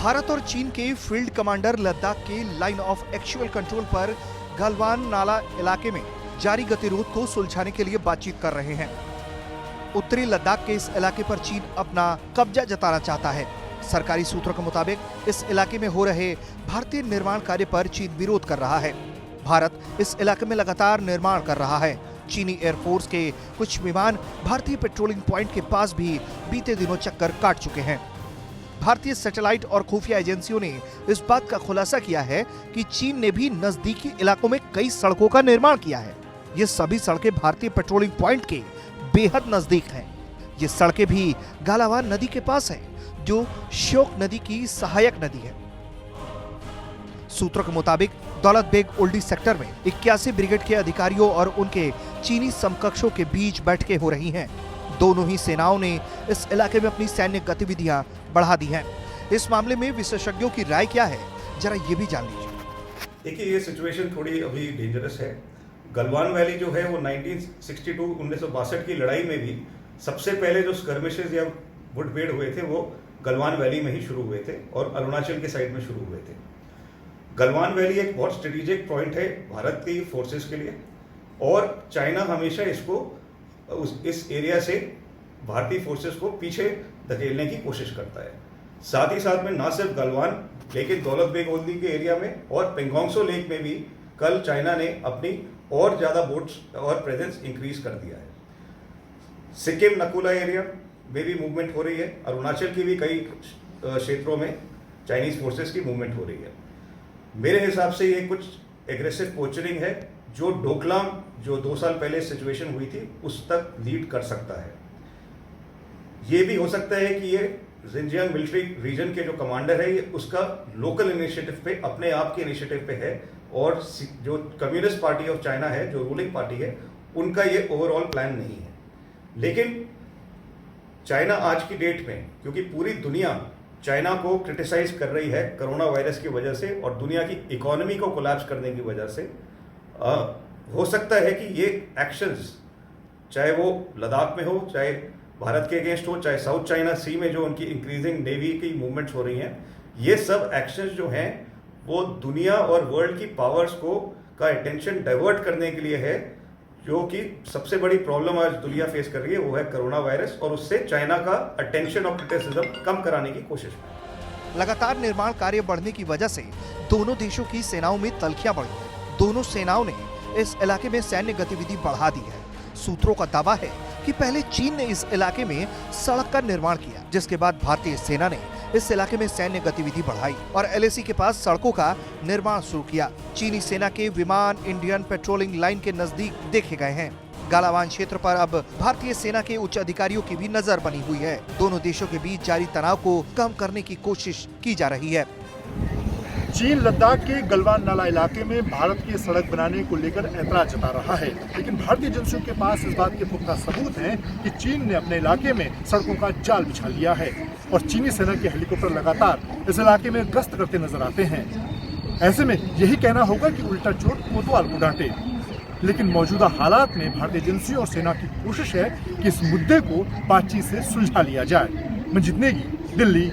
भारत और चीन के फील्ड कमांडर लद्दाख के लाइन ऑफ एक्चुअल कंट्रोल पर गलवान नाला इलाके में जारी गतिरोध को सुलझाने के लिए बातचीत कर रहे हैं। उत्तरी लद्दाख के इस इलाके पर चीन अपना कब्जा जताना चाहता है। सरकारी सूत्रों के मुताबिक इस इलाके में हो रहे भारतीय निर्माण कार्य पर चीन विरोध कर रहा है। भारत इस इलाके में लगातार निर्माण कर रहा है। चीनी एयरफोर्स के कुछ विमान भारतीय पेट्रोलिंग पॉइंट के पास भी बीते दिनों चक्कर काट चुके हैं। भारतीय सैटेलाइट और खुफिया एजेंसियों ने इस बात का खुलासा किया है कि चीन ने भी नजदीकी इलाकों में कई सड़कों का निर्माण किया है। ये सभी सड़कें भारतीय पेट्रोलिंग पॉइंट के बेहद नजदीक हैं। ये सड़कें भी गालावान नदी के पास है, जो श्योक नदी की सहायक नदी है। सूत्रों के मुताबिक दौलत बेग ओल्डी सेक्टर में 81 ब्रिगेड के अधिकारियों और उनके चीनी समकक्षों के बीच बैठकें हो रही हैं। दोनों ही सेनाओं ने इस इलाके में अपनी सैन्य गतिविधियां बढ़ा दी हैं। इस मामले में विशेषज्ञों की राय क्या है, जरा ये भी जान लीजिए। देखिए, ये सिचुएशन थोड़ी अभी डेंजरस है। गलवान वैली जो है वो 1962 की लड़ाई में भी सबसे पहले जो स्कर्मिशेस या मुठभेड़ हुए थे वो गलवान वैली में ही शुरू हुए थे और अरुणाचल के साइड में शुरू हुए थे। गलवान वैली एक बहुत स्ट्रेटेजिक पॉइंट है भारत की फोर्सेस के लिए और चाइना हमेशा इसको इस एरिया से भारतीय फोर्सेस को पीछे धकेलने की कोशिश करता है। साथ ही साथ में ना सिर्फ गलवान लेकिन दौलत बेग ओल्डी के एरिया में और पेंगोंगसो लेक में भी कल चाइना ने अपनी और ज़्यादा बोट्स और प्रेजेंस इंक्रीज कर दिया है। सिक्किम नकुला एरिया में भी मूवमेंट हो रही है। अरुणाचल की भी कई क्षेत्रों में चाइनीज फोर्सेस की मूवमेंट हो रही है। मेरे हिसाब से ये कुछ एग्रेसिव पोचरिंग है जो डोकलाम जो 2 साल पहले सिचुएशन हुई थी उस तक लीड कर सकता है। ये भी हो सकता है कि ये जिनजियांग मिलिट्री रीजन के जो कमांडर है ये उसका लोकल इनिशिएटिव पे अपने आप के इनिशिएटिव पे है और जो कम्युनिस्ट पार्टी ऑफ चाइना है जो रूलिंग पार्टी है उनका ये ओवरऑल प्लान नहीं है। लेकिन चाइना आज की डेट में क्योंकि पूरी दुनिया चाइना को क्रिटिसाइज कर रही है कोरोना वायरस की वजह से और दुनिया की इकोनॉमी को कोलैप्स करने की वजह से, हो सकता है कि ये एक्शंस चाहे वो लद्दाख में हो, चाहे भारत के अगेंस्ट हो, चाहे साउथ चाइना सी में जो उनकी इंक्रीजिंग नेवी की मूवमेंट्स हो रही हैं, ये सब एक्शंस जो हैं वो दुनिया और वर्ल्ड की पावर्स को का अटेंशन डाइवर्ट करने के लिए है। जो कि सबसे बड़ी प्रॉब्लम आज दुनिया फेस कर रही है वो है कोरोना वायरस और उससे चाइना का अटेंशन और क्रिटिसिज्म कम कराने की कोशिश। लगातार निर्माण कार्य बढ़ने की वजह से दोनों देशों की सेनाओं में तल्खियां बढ़ी हैं। दोनों सेनाओं ने इस इलाके में सैन्य गतिविधि बढ़ा दी है। सूत्रों का दावा है कि पहले चीन ने इस इलाके में सड़क का निर्माण किया, जिसके बाद भारतीय सेना ने इस इलाके में सैन्य गतिविधि बढ़ाई और एलएसी के पास सड़कों का निर्माण शुरू किया। चीनी सेना के विमान इंडियन पेट्रोलिंग लाइन के नजदीक देखे गए हैं। गालावान क्षेत्र पर अब भारतीय सेना के उच्च अधिकारियों की भी नजर बनी हुई है। दोनों देशों के बीच जारी तनाव को कम करने की कोशिश की जा रही है। चीन लद्दाख के गलवान नाला इलाके में भारत की सड़क बनाने को लेकर ऐतराज जता रहा है, लेकिन भारतीय एजेंसियों के पास इस बात के पुख्ता सबूत हैं कि चीन ने अपने इलाके में सड़कों का जाल बिछा लिया है और चीनी सेना के हेलीकॉप्टर लगातार इस इलाके में गश्त करते नजर आते हैं। ऐसे में यही कहना होगा कि उल्टा चोट कोतवाल को डांटे। लेकिन मौजूदा हालात में भारतीय एजेंसियों और सेना की कोशिश है कि इस मुद्दे को बातचीत से सुलझा लिया जाए। मंजीत नेगी, दिल्ली।